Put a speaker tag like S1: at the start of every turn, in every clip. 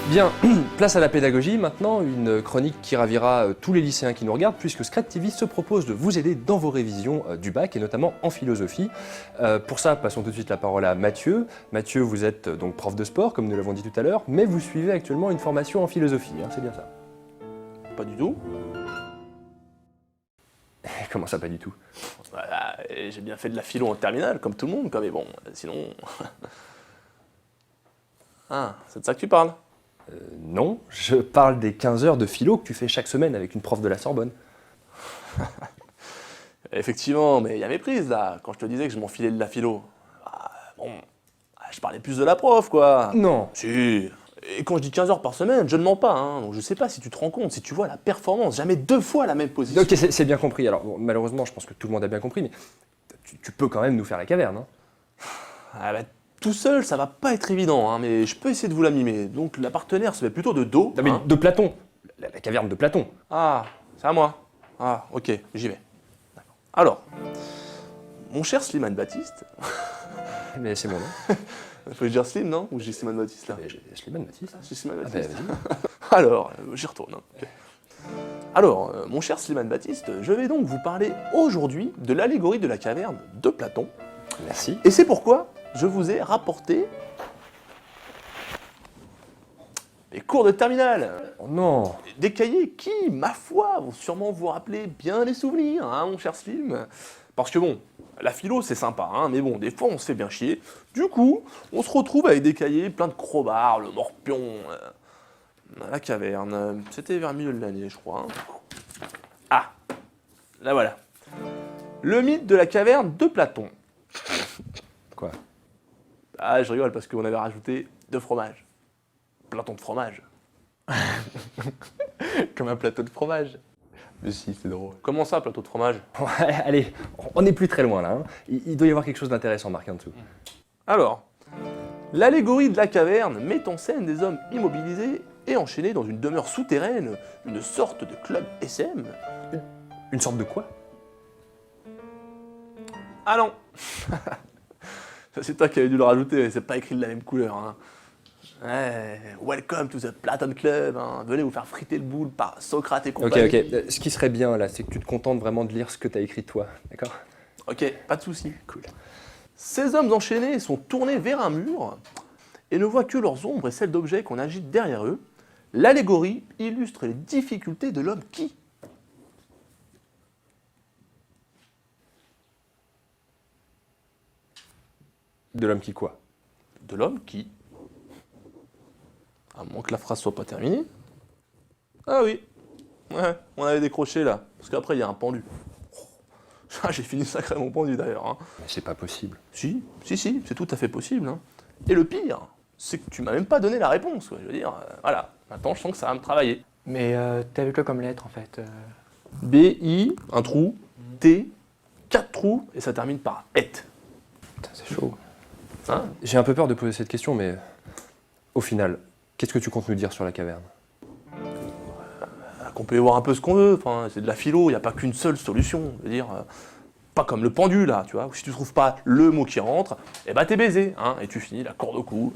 S1: Bien, place à la pédagogie maintenant, une chronique qui ravira tous les lycéens qui nous regardent, puisque Scred TV se propose de vous aider dans vos révisions du bac, et notamment en philosophie. Pour ça, passons tout de suite la parole à Mathieu. Mathieu, vous êtes donc prof de sport, comme nous l'avons dit tout à l'heure, mais vous suivez actuellement une formation en philosophie, hein, c'est bien ça?
S2: Pas du tout.
S1: Comment ça, pas du tout?
S2: Voilà, j'ai bien fait de la philo en terminale, comme tout le monde, quoi, mais bon, sinon... Ah, c'est de ça que tu parles?
S1: Non, je parle des 15 heures de philo que tu fais chaque semaine avec une prof de la Sorbonne.
S2: Effectivement, mais il y a méprise, là, quand je te disais que je m'enfilais de la philo. Je parlais plus de la prof, quoi.
S1: Non.
S2: Si. Et quand je dis 15 heures par semaine, je ne mens pas, hein. Donc je sais pas si tu te rends compte, si tu vois la performance, jamais 2 fois la même position.
S1: Ok, c'est bien compris. Alors, bon, malheureusement, je pense que tout le monde a bien compris, mais tu peux quand même nous faire la caverne, hein.
S2: Ah bah, tout seul, ça va pas être évident, hein, mais je peux essayer de vous la mimer. Donc la partenaire se met plutôt de dos.
S1: Non, mais
S2: hein.
S1: de Platon. La caverne de Platon.
S2: Ah, c'est à moi. Ah, ok, j'y vais. D'accord. Alors, mon cher Slimane Baptiste...
S1: Mais c'est mon nom.
S2: Faut que je dise Slim, non? Ou j'ai Slimane Baptiste, là?
S1: Mais j'ai Slimane Baptiste.
S2: J'ai Slimane
S1: Ah bah,
S2: Baptiste.
S1: vas-y.
S2: Alors, j'y retourne. Hein. Ok. Alors, mon cher Slimane Baptiste, je vais donc vous parler aujourd'hui de l'allégorie de la caverne de Platon.
S1: Merci.
S2: Et c'est pourquoi je vous ai rapporté mes cours de terminale.
S1: Oh non.
S2: Des cahiers qui, ma foi, vont sûrement vous rappeler bien les souvenirs, hein, mon cher Slim. Parce que bon, la philo c'est sympa, hein, mais bon, des fois on se fait bien chier. Du coup, on se retrouve avec des cahiers pleins de crobards, le morpion, la caverne. C'était vers le milieu de l'année, je crois. Hein. Ah, là voilà. Le mythe de la caverne de Platon.
S1: Quoi?
S2: Ah, je rigole parce qu'on avait rajouté 2 fromages. Platon de fromage.
S3: Comme un plateau de fromage. Mais si, c'est drôle.
S2: Comment ça, plateau de fromage?
S1: Ouais, allez, on n'est plus très loin là, hein. Il doit y avoir quelque chose d'intéressant marqué en dessous.
S2: Alors, l'allégorie de la caverne met en scène des hommes immobilisés et enchaînés dans une demeure souterraine, une sorte de club SM.
S1: Une sorte de quoi?
S2: Ah non. Ça, c'est toi qui avais dû le rajouter, mais c'est pas écrit de la même couleur. Hein. Ouais, welcome to the Platon Club, hein. Venez vous faire friter le boule par Socrate et compagnie.
S1: Ok. Ce qui serait bien là, c'est que tu te contentes vraiment de lire ce que t'as écrit toi, d'accord?
S2: Ok, pas de souci.
S1: Cool.
S2: Ces hommes enchaînés sont tournés vers un mur et ne voient que leurs ombres et celles d'objets qu'on agite derrière eux. L'allégorie illustre les difficultés de l'homme qui,
S1: De l'homme qui quoi?
S2: de l'homme qui, à moins que la phrase soit pas terminée. Ah oui, ouais, on avait décroché là, parce qu'après il y a un pendu. Ah, j'ai fini sacrément pendu d'ailleurs. Hein.
S1: Mais c'est pas possible.
S2: Si, c'est tout à fait possible. Hein. Et le pire, c'est que tu m'as même pas donné la réponse. Quoi. Je veux dire, voilà, maintenant je sens que ça va me travailler.
S3: Mais t'avais quoi comme lettre en fait
S2: B-I, un trou, T, 4 trous, et ça termine par et.
S3: Putain, c'est chaud.
S2: Hein?
S1: J'ai un peu peur de poser cette question, mais au final, qu'est-ce que tu comptes nous dire sur la caverne?
S2: Qu'on peut y voir un peu ce qu'on veut, enfin, c'est de la philo, il n'y a pas qu'une seule solution. Je veux dire, pas comme le pendu là, tu vois, où si tu trouves pas le mot qui rentre, eh ben t'es baisé, hein, et tu finis la corde au cou.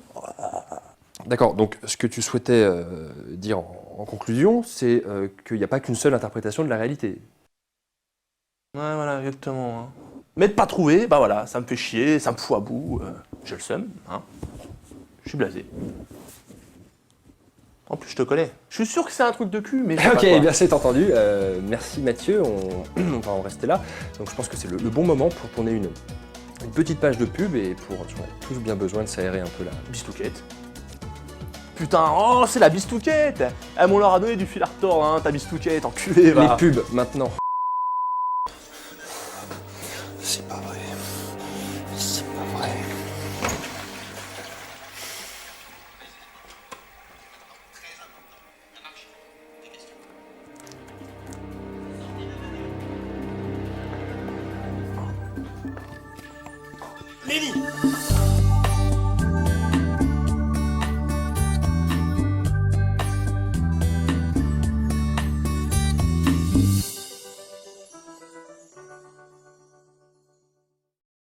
S1: D'accord, donc ce que tu souhaitais dire en conclusion, c'est qu'il n'y a pas qu'une seule interprétation de la réalité.
S2: Ouais, voilà, exactement. Hein. Mais de pas trouver, bah voilà, ça me fait chier, ça me fout à bout, j'ai le seum, hein. Je suis blasé. En plus, je te connais. Je suis sûr que c'est un truc de cul, mais... je sais pas
S1: Ok,
S2: quoi.
S1: bien c'est entendu. Merci Mathieu, on va en rester là. Donc je pense que c'est le bon moment pour tourner une petite page de pub et pour... On a tous bien besoin de s'aérer un peu là.
S2: Bistouquette. Putain, oh, c'est la bistouquette. Eh, on leur a donné du fil à retordre, hein, ta bistouquette, enculé, va.
S1: Les pubs, maintenant.
S4: C'est pas vrai. C'est pas vrai.
S5: Lévi